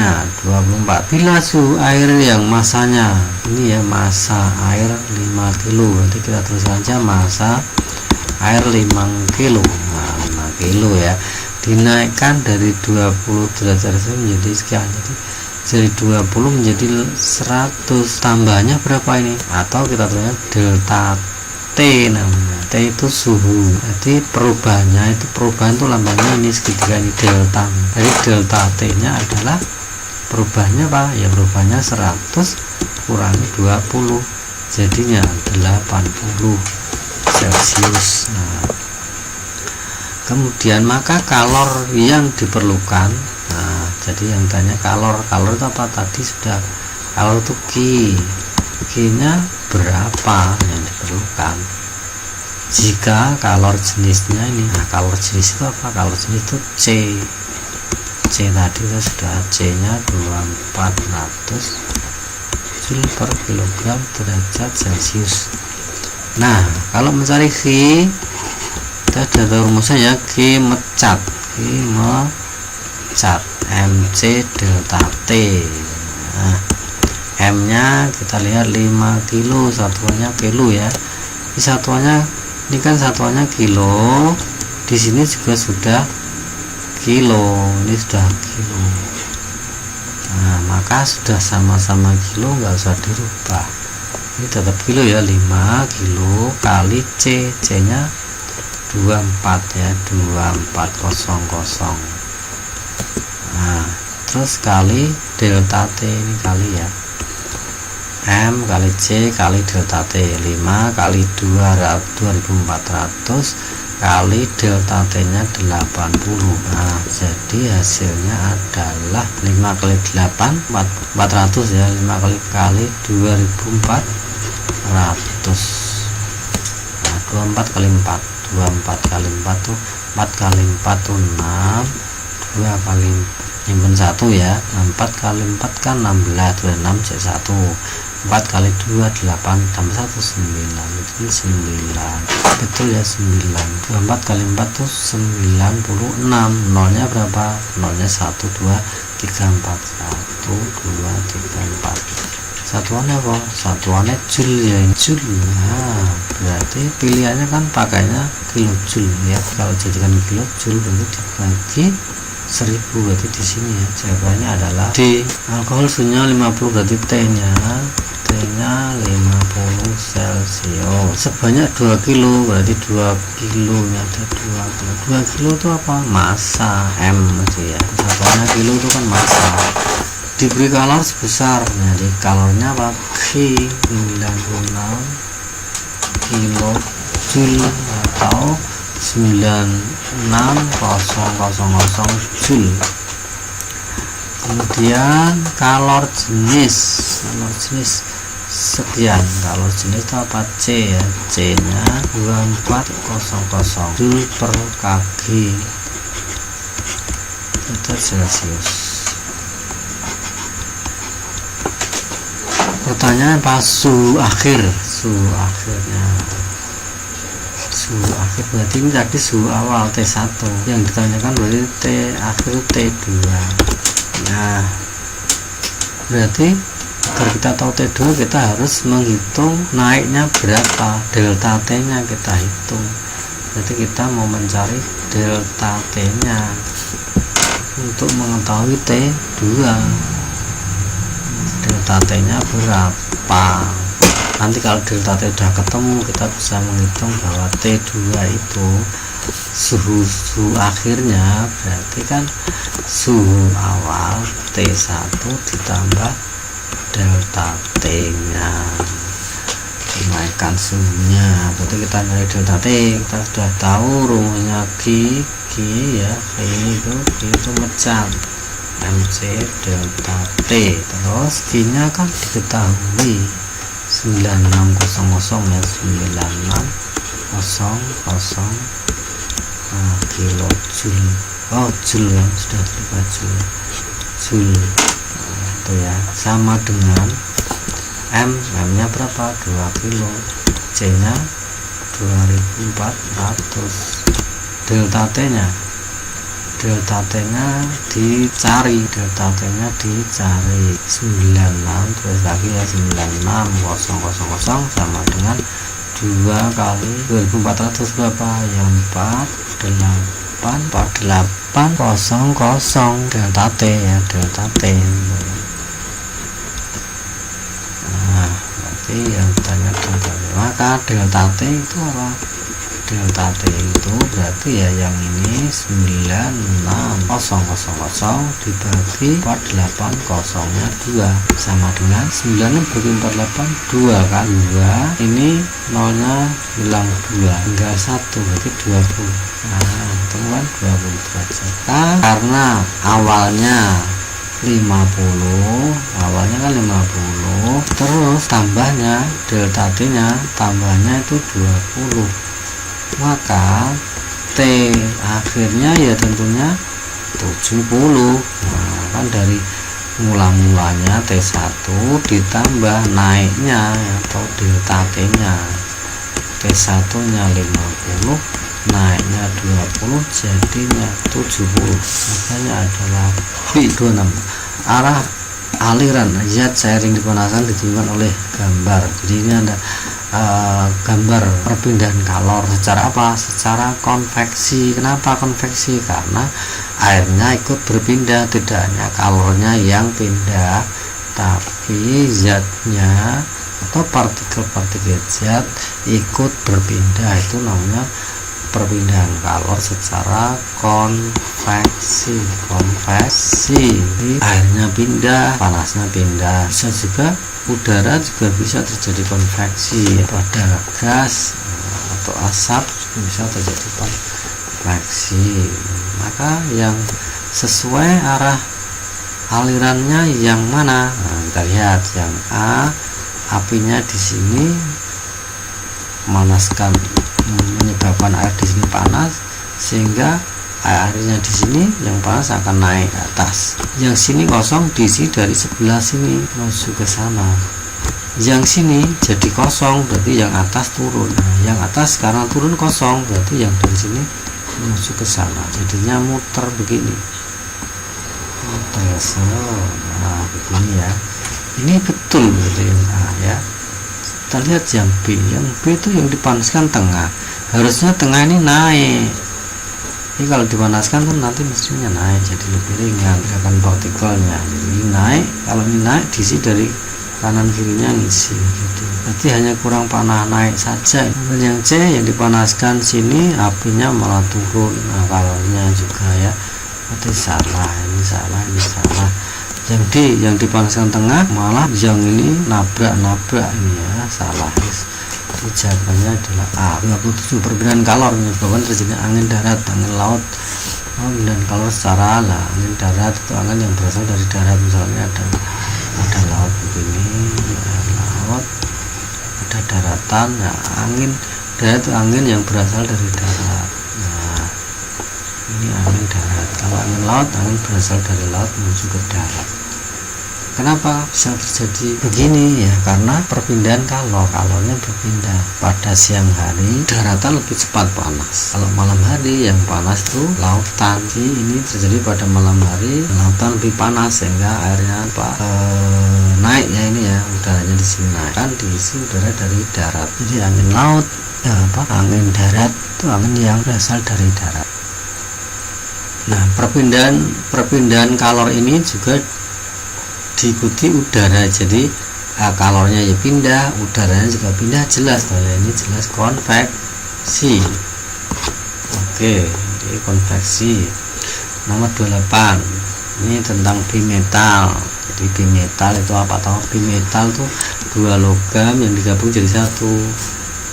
nya 24. Bila suhu air yang masanya ini ya, massa air 5 kilo, nanti kita tuliskan aja massa air 5 kilo. Nah, 5 kilo ya, dinaikkan dari 20 derajat Celcius menjadi sekian, jadi 20 menjadi 100, tambahnya berapa ini, atau kita tuliskan delta T namanya. T itu suhu, jadi perubahan itu lambangnya ini segitiga ini, delta. Jadi delta T nya adalah perubahannya apa ya, perubahannya 100 kurangi 20, jadinya 80 Celcius. Nah, kemudian maka kalor yang diperlukan, nah jadi yang tanya kalor itu apa, tadi sudah, kalor itu Q nya berapa yang diperlukan jika kalor jenisnya ini. Nah, kalor jenis itu apa, kalor jenis itu C tadi itu sudah, C nya 2400 Joule per kilogram derajat Celcius. Nah, kalau mencari Q, kita ada rumusnya ya, Q mecat MC delta T. Nah, M nya kita lihat 5 kilo, satuannya kilo ya, ini satuannya, ini kan satuannya kilo, di sini juga sudah kilo, ini sudah kilo. Nah, maka sudah sama-sama kilo, nggak usah dirubah, ini tetap kilo ya, 5 kilo kali C nya 24 ya, 2400. Nah, terus kali delta T ini kali ya, M kali C kali delta T, 5 kali 2400 kali delta T nya 80. Nah, jadi hasilnya adalah 5 kali 8 400 ya, 5 kali 2400. Nah, 24 kali 4 kali 4 tuh 4 kali 4 tuh 6, 2 kali nyimpen 1 ya, 4 kali 4 kan 16, 26 C1, 4 kali 2 8 tambah 1 9, itu 9, betul ya, 9. 24 kali 4 tuh 96, nolnya berapa, nolnya 1 2 3 4, 1 2 3 4, satuannya apa, satuannya Joule ya, Joule. Nah, berarti pilihannya kan pakainya kilojoule ya, kalau jadikan kilojoule berarti dibagi 1000, berarti di sini ya jawabannya adalah D. Alkohol suhunya 50, berarti T nya 50 Celcius, sebanyak 2 kilo, berarti 2 kilo nya ada 2 kilo. 2 kilo itu apa, massa, M aja ya, satuannya kilo itu kan massa. Diberi kalor sebesar, nah di kalornya apa, Q 96 kilojoule atau 96000 Joule. Kemudian kalor jenis sekian, kalor jenis itu apa, C ya, C nya 2400 Joule per kg derajat Celcius. Pertanyaan pas suhu akhirnya, suhu akhir berarti ini tadi suhu awal T1, yang ditanyakan berarti T akhir T2. Nah, berarti agar kita tahu T2 kita harus menghitung naiknya berapa, delta T nya kita hitung. Berarti kita mau mencari delta T nya untuk mengetahui T2, delta T nya berapa. Nanti kalau delta T udah ketemu, kita bisa menghitung bahwa T2 itu suhu akhirnya, berarti kan suhu awal T1 ditambah delta T nya, dinaikkan suhunya, berarti kita nyari delta T. Kita sudah tahu rumusnya Q ya, ini itu mecat MC delta T, terus Q nya kan diketahui 9600 ya, 9600 kilojoule. Oh, joule ya, sudah terlibat joule. Nah, itu ya, sama dengan M nya berapa, 2 kilo, C nya 2400, delta T nya delta T nya dicari, 96 terus lagi ya 96000 sama dengan 2 kali 2400 berapa ya 4800 delta T ya, delta T. Nah berarti yang ditanyakan tadi, maka delta T itu apa? Delta T itu berarti ya yang ini 96000 dibagi 48 nya 2 sama dengan 9 bagi 48 2 kan 2, ini nolnya hilang 2 tinggal 1 berarti 20. Nah temuan 20 derajat. Karena awalnya 50, awalnya kan 50, terus tambahnya delta T nya tambahnya itu 20, maka T akhirnya ya tentunya 70. Nah kan dari mula-mulanya T1 ditambah naiknya atau delta T nya, T1 nya 50 naiknya 20 jadinya 70, makanya adalah B26. Arah aliran zat seiring dipanasan ditunjukkan oleh gambar. Jadi ini ada gambar perpindahan kalor secara apa? Secara konveksi. Kenapa konveksi? Karena airnya ikut berpindah, tidak hanya kalornya yang pindah, tapi zatnya atau partikel-partikel zat ikut berpindah. Itu namanya perpindahan kalor secara konveksi. Jadi airnya pindah, panasnya pindah. Bisa juga udara juga bisa terjadi konveksi pada gas atau asap juga bisa terjadi konveksi. Maka yang sesuai arah alirannya yang mana? Nah, kita lihat yang A, apinya di sini memanaskan, menyebabkan air di sini panas sehingga airnya di sini yang panas akan naik ke atas. Yang sini kosong, diisi dari sebelah sini menuju ke sana. Yang sini jadi kosong, berarti yang atas turun. Nah, yang atas karena turun kosong, berarti yang dari sini menuju ke sana. Jadinya muter begini. Muter nah begini ya. Ini betul berarti yang A ya. Kita lihat yang B. Yang B itu yang dipanaskan tengah. Harusnya tengah ini naik. Ini kalau dipanaskan kan nanti mestinya naik jadi lebih ringan gerakan partikelnya. Jadi naik, kalau ini naik diisi dari kanan kirinya ngisi gitu. Berarti hanya kurang panah naik saja. Kemudian yang C yang dipanaskan sini apinya malah turun. Nah kalornya juga ya. Berarti salah, ini salah, ini salah. Yang D yang dipanaskan tengah malah yang ini nabrak ini ya, salah. Jawabannya adalah A. 27 perbedaan kalor menyebabkan terjadi angin darat, angin laut. Dan kalor secara angin darat itu angin yang berasal dari darat. Misalnya ada laut begini, ada laut, ada daratan. Nah, angin darat itu angin yang berasal dari darat. Nah, ini angin darat. Kalau angin laut, angin berasal dari laut menuju ke darat. Kenapa bisa terjadi begini ya? Karena perpindahan kalornya berpindah. Pada siang hari daratan lebih cepat panas. Kalau malam hari yang panas itu lautan. Jadi ini terjadi pada malam hari, lautan lebih panas sehingga airnya naik ya, ini ya udaranya di sini naik. Kan diisi udara dari darat. Jadi angin laut ya angin darat itu angin yang berasal dari darat. Nah perpindahan kalor ini juga diikuti udara, jadi kalornya ya pindah, udaranya juga pindah, jelas ya, ini jelas konveksi. Oke, jadi konveksi. Nomor 28 ini tentang bimetal. Jadi bimetal itu apa? Tahu bimetal itu dua logam yang digabung jadi satu.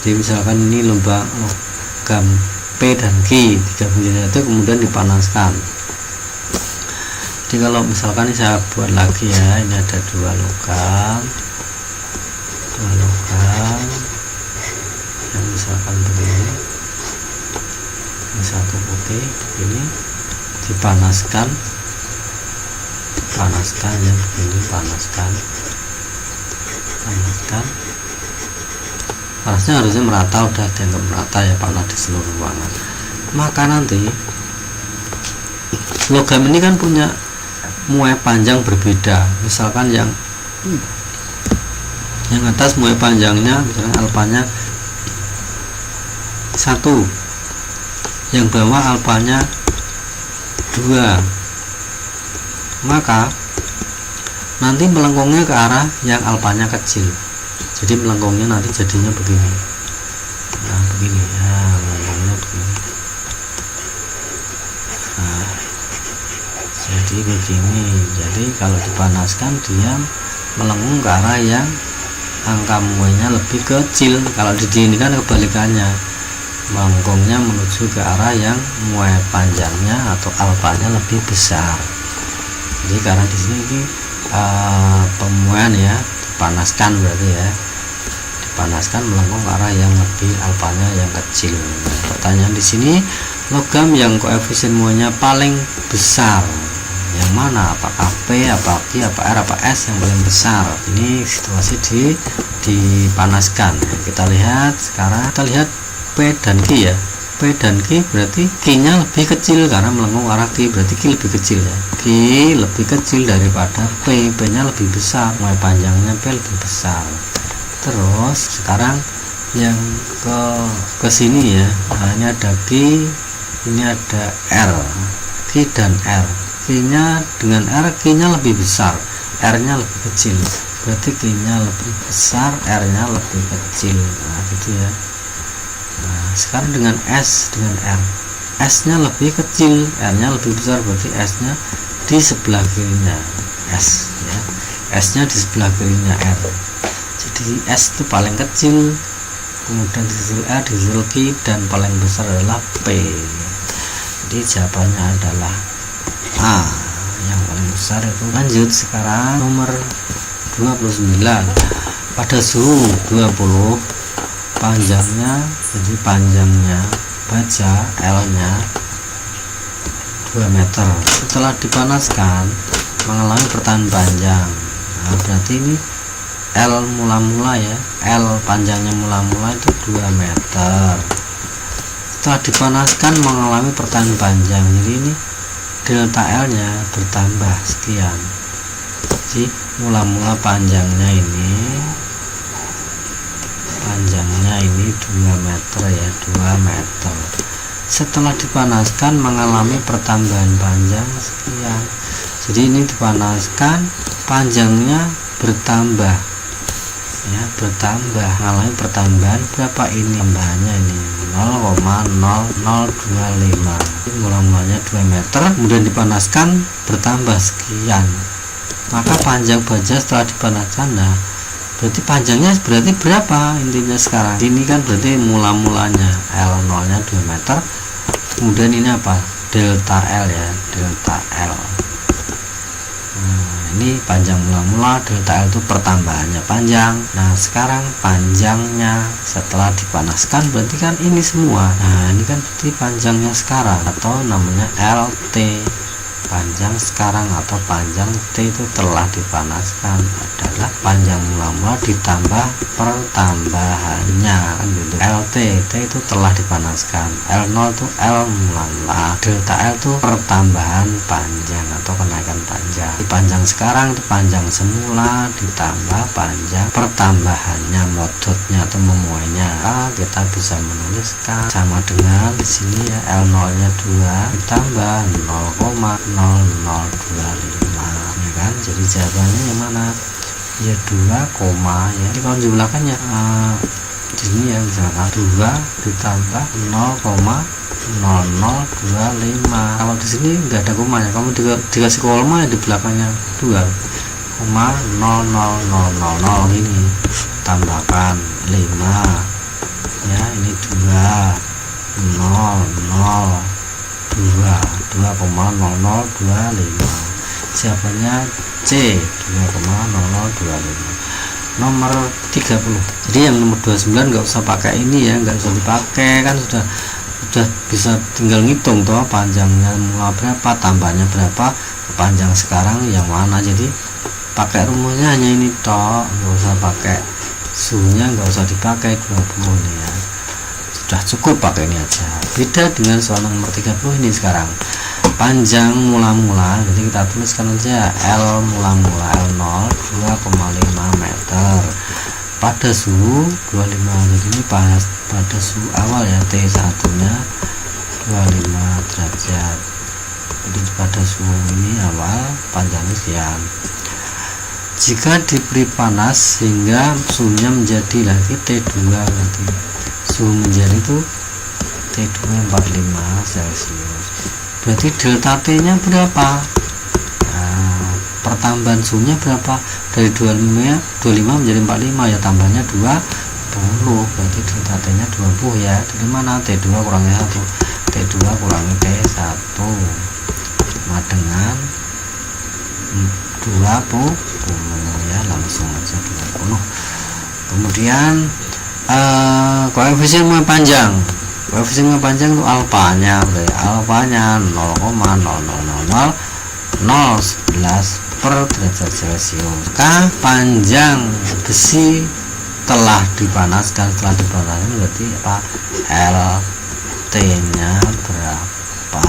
Jadi misalkan ini logam P dan Q digabung jadi satu kemudian dipanaskan. Jadi kalau misalkan ini saya buat lagi ya, ini ada dua logam yang misalkan begini, ini satu putih begini, dipanaskan ya begini, panaskan panasnya harusnya merata, udah dianggap merata ya, panas di seluruh ruangan. Maka nanti logam ini kan punya muai panjang berbeda. Misalkan yang atas muai panjangnya misalnya alfanya 1, yang bawah alfanya 2, maka nanti melengkungnya ke arah yang alfanya kecil. Jadi melengkungnya nanti jadinya begini. Nah, begini ya, melengkungnya begini. Nah, jadi begini. Jadi kalau dipanaskan dia melengkung ke arah yang angka muainya lebih kecil. Kalau di sini kan kebalikannya, melengkungnya menuju ke arah yang muai panjangnya atau alfanya lebih besar. Jadi karena di sini pemuaian ya, dipanaskan berarti ya, dipanaskan melengkung ke arah yang lebih alfanya yang kecil. Nah, pertanyaan di sini, logam yang koefisien muainya paling besar yang mana? Apakah P, apa Q, apa R, apa S yang paling besar? Ini situasi dipanaskan. Kita lihat sekarang, kita lihat P dan Q ya. P dan Q berarti Q-nya lebih kecil karena melengkung arah Q, berarti Q lebih kecil ya. Q lebih kecil daripada P, P-nya lebih besar, muai panjangnya P lebih besar. Terus sekarang yang ke sini ya. Nah, ini ada Q, ini ada R. Q dan R. Q-nya dengan R, Q-nya lebih besar, R-nya lebih kecil. Berarti Q-nya lebih besar, R-nya lebih kecil. Nah, gitu ya. Nah, sekarang dengan S dengan R, S-nya lebih kecil, R-nya lebih besar, berarti S-nya di sebelah kirinya S ya. S-nya di sebelah kirinya R. Jadi S itu paling kecil, kemudian disusul R, disusul Q, dan paling besar adalah P. Jadi jawabannya adalah A, yang paling besar itu. Lanjut sekarang nomor 29. Pada suhu 20, panjangnya, jadi panjangnya baja L-nya 2 meter. Setelah dipanaskan mengalami pertahanan panjang. Nah, berarti ini L mula-mula ya, L panjangnya mula-mula itu 2 meter. Setelah dipanaskan mengalami pertahanan panjang, jadi ini delta L nya bertambah sekian. Jadi mula-mula panjangnya ini 2 meter ya, 2 meter. Setelah dipanaskan mengalami pertambahan panjang sekian. Jadi ini dipanaskan panjangnya bertambah ya, bertambah, mengalami pertambahan berapa ini? Tambahannya ini 0,0025. Mula-mulanya 2 meter, kemudian dipanaskan bertambah sekian. Maka panjang baja setelah dipanaskan, nah berarti panjangnya berarti berapa intinya sekarang? Ini kan berarti mula-mulanya L0 nya 2 meter, kemudian ini apa? Delta L ya, delta L. Nah, ini panjang mula-mula, delta L itu pertambahannya panjang. Nah, sekarang panjangnya setelah dipanaskan berarti kan ini semua. Nah, ini kan berarti panjangnya sekarang, atau namanya LT. Panjang sekarang atau panjang T itu telah dipanaskan adalah panjang mula-mula ditambah pertambahannya kan gitu. LT, T itu telah dipanaskan, L0 itu L mula-mula, delta L itu pertambahan panjang atau kenaikan panjang. Di panjang sekarang itu panjang semula ditambah panjang pertambahannya, modotnya atau memuainya. Nah, kita bisa menuliskan sama dengan di sini ya, L0 nya 2 ditambah 0,0025 ya kan. Jadi jawabannya yang mana ya? 2, ya. Jadi kalau dijumlahkannya di sini ya, misalkan 2 ditambah 0,0025. Kalau di sini nggak ada komanya, kamu dikasih koma ya di belakangnya 2,00000 ini, tambahkan 5 ya, ini 2,0025. Siapanya C, 2,0025. Nomor 30. Jadi yang nomor 29 nggak usah pakai ini ya, nggak usah dipakai, kan sudah bisa tinggal ngitung toh panjangnya mula berapa, tambahnya berapa, panjang sekarang yang mana. Jadi pakai rumusnya hanya ini toh, nggak usah pakai suhunya, nggak usah dipakai 20 nih ya, sudah cukup pakai ini aja. Beda dengan soal nomor 30 ini. Sekarang panjang mula-mula, jadi kita tuliskan aja L mula-mula L0 2,5 meter pada suhu 25. Jadi ini pada suhu awal ya, T1 nya 25 derajat. Jadi pada suhu ini awal panjangnya sekian. Jika diberi panas sehingga suhunya menjadi lagi T2, berarti suhu menjadi itu T2 45 Celcius. Berarti delta T nya berapa? Nah, pertambahan suhunya berapa? Dari 25 menjadi 45 ya, tambahnya 20, berarti delta T nya 20 ya. Dari mana? T2 kurangi 1, T2 kurangi T1 sama dengan 20 ya, langsung aja 20. Kemudian koefisien panjang itu alfanya, alfanya 0,0000011 per derajat Celcius. Maka panjang besi telah dipanaskan, berarti apa? LT nya berapa?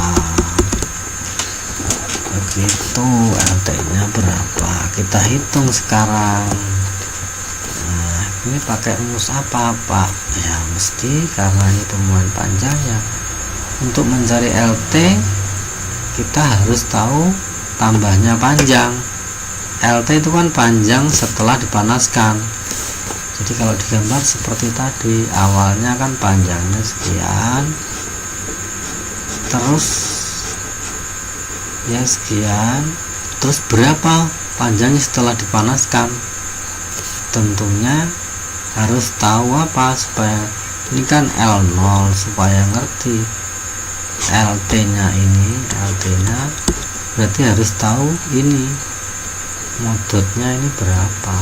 Begitu, LT nya berapa, kita hitung sekarang. Nah, ini pakai rumus apa Pak? Ya mesti karena ini pemuan panjangnya. Untuk mencari LT kita harus tahu tambahnya panjang. LT itu kan panjang setelah dipanaskan. Jadi kalau digambar seperti tadi, awalnya kan panjangnya sekian, terus ya sekian, terus berapa panjangnya setelah dipanaskan. Tentunya harus tahu apa, supaya ini kan L0, supaya ngerti LT nya berarti harus tahu ini modotnya ini berapa.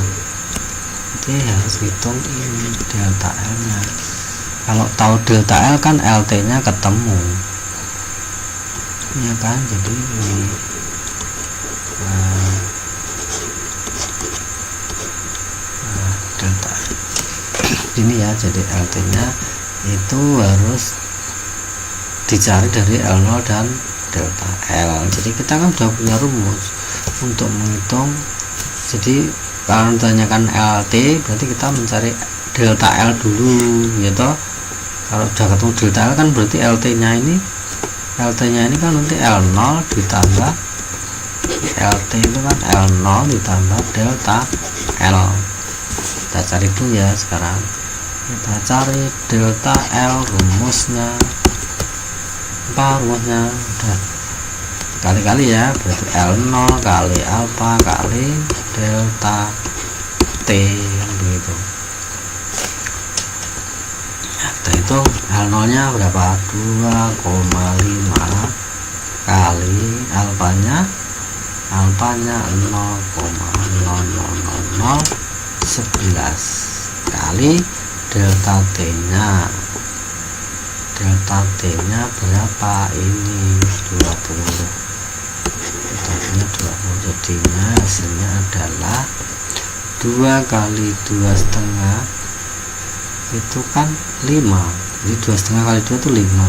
Jadi harus hitung ini delta L nya. Kalau tahu delta L kan LT nya ketemu ya kan. Jadi ini delta ini ya, jadi LT nya itu harus dicari dari L0 dan delta L. Jadi kita kan sudah punya rumus untuk menghitung. Jadi kalau ditanyakan LT berarti kita mencari delta L dulu gitu. Kalau sudah ketemu delta L kan berarti LT nya ini kan nanti L0 ditambah LT itu kan L0 ditambah delta L. Kita cari dulu ya sekarang. Kita cari delta L, rumusnya udah kali-kali ya, berarti L0 kali alfa kali delta T begitu. Kita hitung L0 nya berapa? 2,5 kali alfanya 0,00011 kali delta T nya berapa? Ini 20, deltanya 20, jadinya hasilnya adalah 2 kali 2,5 itu kan 5. Jadi 2,5 kali 2 itu 5.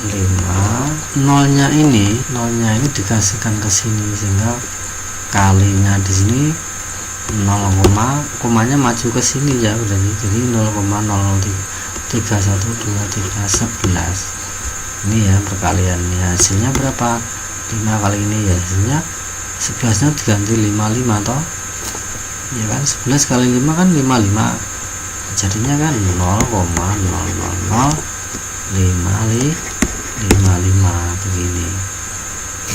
5 nolnya ini dikasihkan ke sini sehingga kalinya di sini 0, komanya maju ke sini ya udah. Jadi 0,0312311 ini ya perkaliannya. Hasilnya berapa? 5 kali ini ya, hasilnya 11 nya diganti 55 toh ya kan. 11 kali 5 kan 55, jadinya kan 0,0055 begini.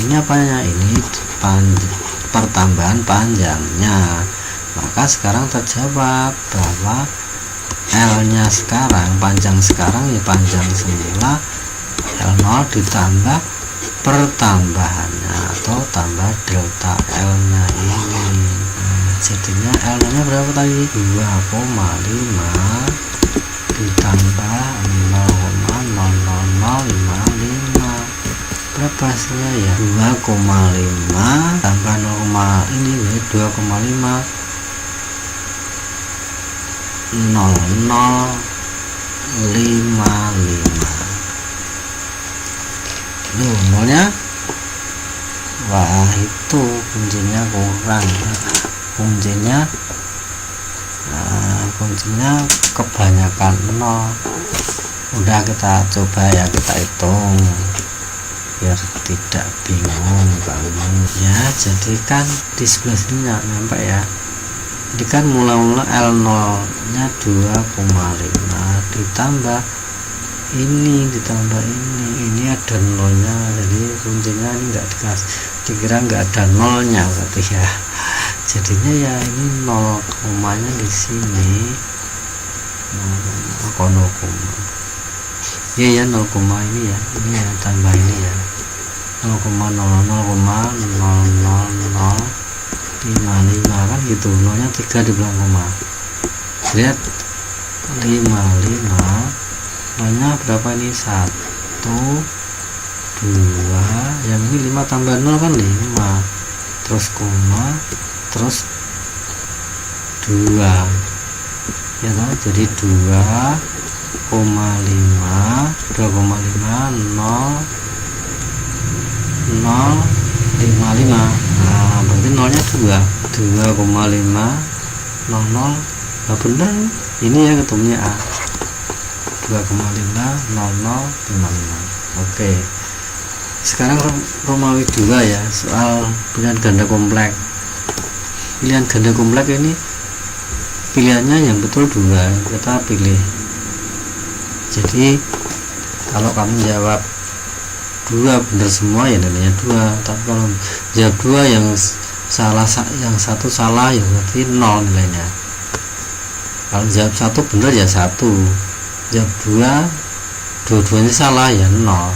Ini apanya? Ini pertambahan panjangnya. Maka sekarang terjawab bahwa L nya sekarang, panjang sekarang ya panjang semula L0 ditambah pertambahannya atau tambah delta L nya ini. Jadinya L nya berapa tadi? 2,5 ditambah 0,00055. Berapa hasilnya ya? 2,5 tambah 0, ini ya 2,5 0055. nolnya, wah itu kuncinya kurang, kuncinya kebanyakan nol. Udah kita coba ya, kita hitung biar tidak bingung kamu ya. Jadi kan di sebelah sini nyampe ya, jadi kan mula-mula L0 nya 2,5 ditambah ini ada nolnya, jadi kuncinya ini enggak dikira enggak ada nolnya berarti ya, jadinya ya ini 0 komanya di sini, 0 koma ya 0 koma ini ya tambah ini ya 0,000055 kan gitu, nolnya 3 di belakang koma. Lihat 55 nolnya berapa ini, 1 2, yang ini 5 tambah 0 kan 5, terus koma, terus 2 ya toh, jadi 2,5 0 0,55. Nah berarti nolnya 2,5 00. Nah bener ini ya ketemunya A, 2,50055. Oke, sekarang Romawi 2 ya, soal pilihan ganda kompleks. Pilihan ganda kompleks ini pilihannya yang betul 2, kita pilih. Jadi kalau kamu jawab 2 benar semua ya nilainya 2, tapi kalau jawab 2 yang satu salah ya berarti 0 nilainya. Kalau jawab 1 benar ya 1, jawab 2 dua-duanya salah ya 0,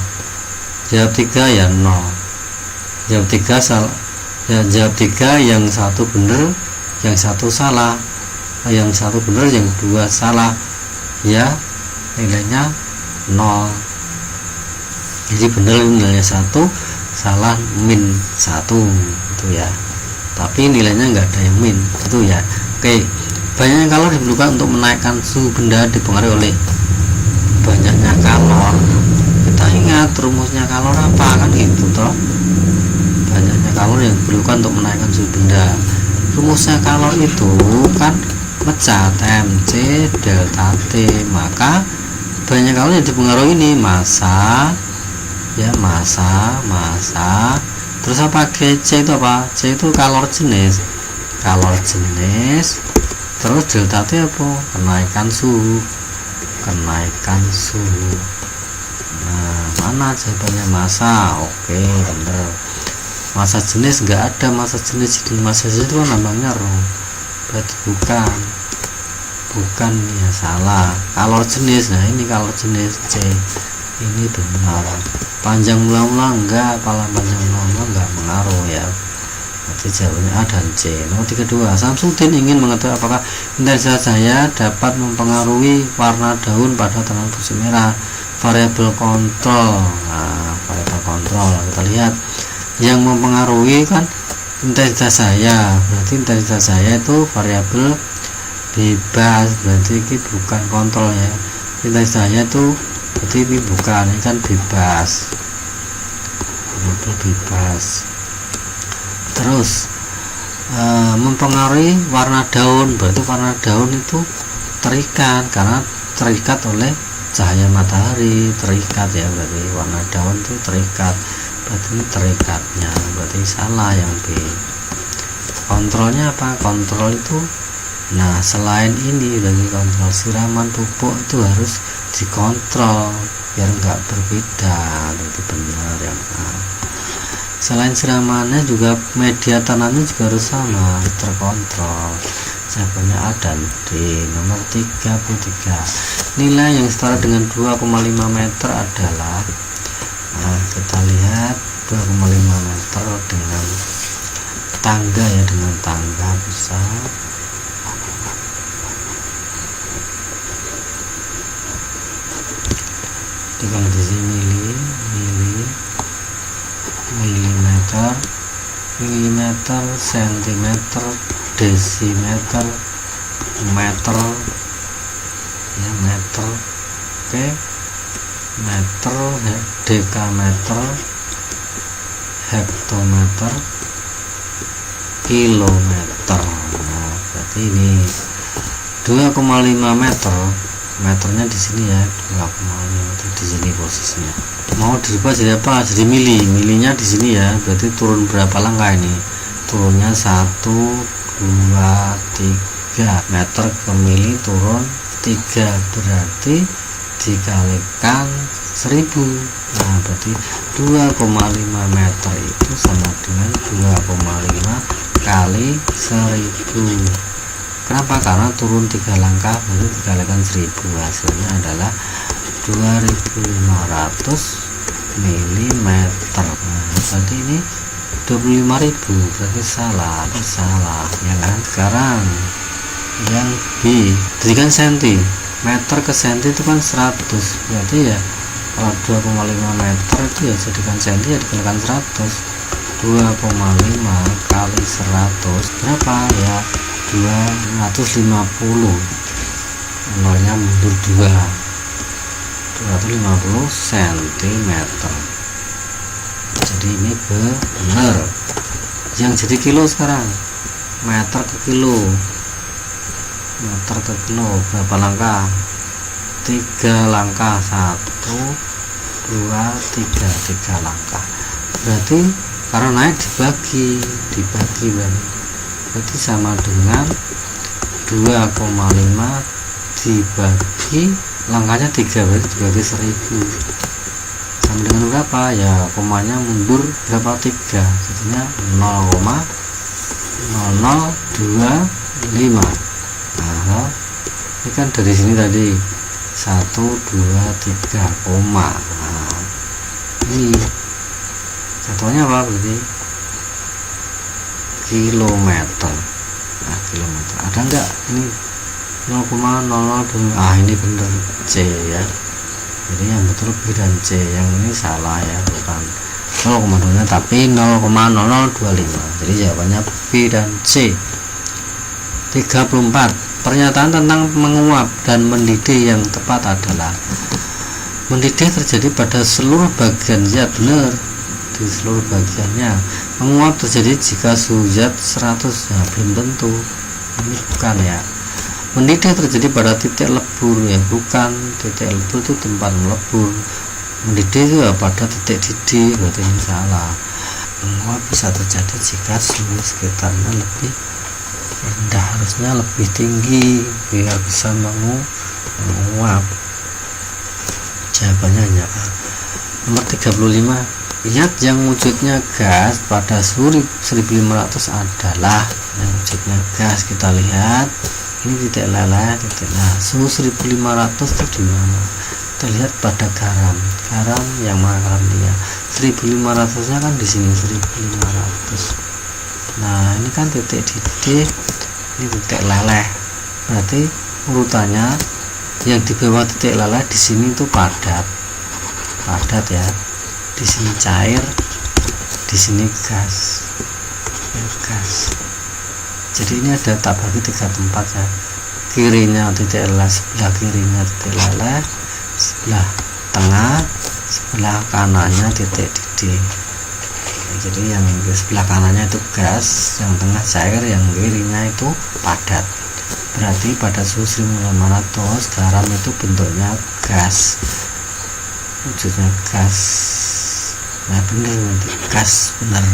jawab 3 ya 0, jawab 3 salah ya, jawab 3 yang 1 benar yang 1 salah, yang 1 benar yang 2 salah ya nilainya 0. Jadi benar nilainya 1, salah min 1 itu ya, tapi nilainya enggak ada yang min itu ya. Oke, banyaknya kalor diperlukan untuk menaikkan suhu benda dipengaruhi oleh banyaknya kalor. Kita ingat rumusnya kalor apa kan gitu toh, banyaknya kalor yang diperlukan untuk menaikkan suhu benda. Rumusnya kalor itu kan mecat mc delta t, maka banyak kalor yang dipengaruhi ini massa ya, massa terus apa, C itu apa, C itu kalor jenis, terus delta T apa, kenaikan suhu. Nah mana jawabannya, massa. Oke bener, massa jenis enggak ada, massa jenis itu kan lambangnya rho, berarti bukan ya, salah. Kalor jenis, nah ini kalor jenis C, ini benar. Panjang mula-mula enggak, panjang mula-mula enggak mengaruh ya, berarti jawabannya A dan C. Nomor 32, Samsudin ingin mengetahui apakah intensitas cahaya dapat mempengaruhi warna daun pada tanaman busi merah. Variabel kontrol, nah variabel kontrol kita lihat yang mempengaruhi kan intensitas cahaya, berarti intensitas cahaya itu variabel bebas, berarti ini bukan kontrol ya. Intensitas cahaya itu berarti ini bukan, ini kan bebas, variabel bebas. Terus mempengaruhi warna daun, berarti warna daun itu terikat karena terikat oleh cahaya matahari, terikat ya, berarti warna daun itu terikat, berarti ini terikatnya, berarti salah yang B. Kontrolnya apa, kontrol itu nah selain ini, bagi kontrol siraman pupuk itu harus dikontrol biar enggak berbeda, berarti benar yang A. Selain siramannya juga media tanamnya juga harus sama, terkontrol. Jawabannya A dan D. Nomor 33, nilai yang setara dengan 2,5 meter adalah, nah kita lihat 2,5 meter dengan tangga ya, dengan tangga besar. Jadi kalau di sini milimeter, sentimeter, desimeter, meter ya, meter. Oke, meter, dekameter, hektometer, kilometer. Nah, berarti ini 2,5 meter, meternya di sini ya, 2,5 meter di sini posisinya. Mau dirubah jadi apa? Jadi mili, milinya di sini ya. Berarti turun berapa langkah ini? Turunnya 1, 2, 3 meter ke mili, turun 3, berarti dikalikan 1000. Nah, berarti 2,5 meter itu sama dengan 2,5 kali 1000. Kenapa? Karena turun 3 langkah, berarti dikalikan 1000, hasilnya adalah 2500 mm. Nah, berarti ini 25.000, berarti salah ya kan. Sekarang yang B, jadikan senti, meter ke senti itu kan 100, berarti ya kalau 2,5 meter itu ya jadikan senti, ya dikalikan 100. 2,5 kali 100 berapa ya? 250, nolnya mundur 250 cm. Jadi ini benar. Yang jadi kilo sekarang, meter ke kilo, meter ke kilo berapa langkah? 3 langkah, 1, 2, 3 langkah. Berarti karena naik dibagi berarti sama dengan 2,5 dibagi langkahnya 3, berarti dibagi 1000 sama dengan berapa ya? Komanya mundur berapa? 3, jadinya 0,0025. Nah, ini kan dari sini tadi 1, 2, 3 koma. Nah, ini satuannya apa? Berarti kilometer. Nah, kilometer ada enggak ini 0,002? Ini bener, C ya. Jadi yang betul B dan C, yang ini salah ya, bukan 0,2 tapi 0,0025. Jadi jawabannya B dan C. 34. Pernyataan tentang menguap dan mendidih yang tepat adalah mendidih terjadi pada seluruh bagian zat, benar, di seluruh bagiannya. Menguap terjadi jika suhu zat 100, ya belum tentu, ini bukan ya. Mendidih terjadi pada titik lebur, ya bukan, titik lebur itu tempat melebur. Mendidih itu ya pada titik didih, berarti ini salah. Menguap bisa terjadi jika suhu sekitarnya lebih rendah, harusnya lebih tinggi biar bisa menguap. Jawabannya hanya A. Nomor 35. Zat yang wujudnya gas pada suhu 1500 adalah, yang wujudnya gas kita lihat ini titik leleh, suhu 1500 itu di mana? Kita lihat pada garam yang mana garam dia? 1500 nya kan di sini 1500. Nah, ini kan titik didih, ini titik leleh. Berarti urutannya yang di bawah titik leleh di sini itu padat ya. Di sini cair, di sini gas. Jadi ini ada tak bagi 3 tempat ya. Kirinya titik leleh, sebelah kirinya titik leleh, sebelah tengah, sebelah kanannya titik didih. Jadi yang di sebelah kanannya itu gas, yang tengah cair, yang kirinya itu padat. Berarti pada suhu 1500 garam itu bentuknya gas, wujudnya gas. Nah, bener nanti gas, bener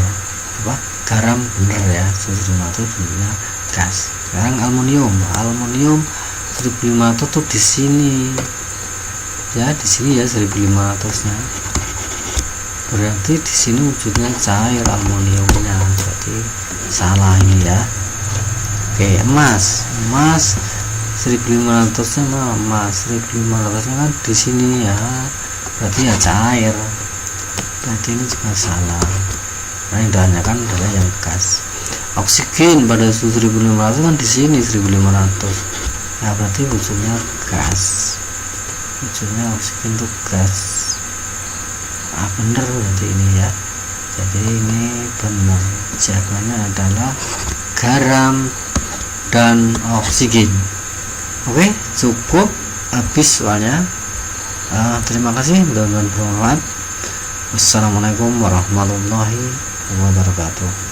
apa? Garam bener ya, suhu 1500 bentuknya gas. Sekarang aluminium 1500 tuh di sini ya, di sini ya 1500 nya. Berarti di sini wujudnya cair aluminiumnya, berarti salah ini ya. Oke, emas 1500 nya emas 1500 nya kan di sini ya, berarti ya cair, berarti ini juga salah. Nah, yang ditanyakan adalah yang gas. Oksigen pada suhu 1500 kan di sini 1500. Nah, berarti wujudnya gas. Wujudnya oksigen itu gas. Bener berarti ini ya. Jadi ini benar. Jawabannya adalah garam dan oksigen. Oke, cukup, habis soalnya. Terima kasih, mudah-mudahan bermanfaat. Wassalamualaikum warahmatullahi wabarakatuh.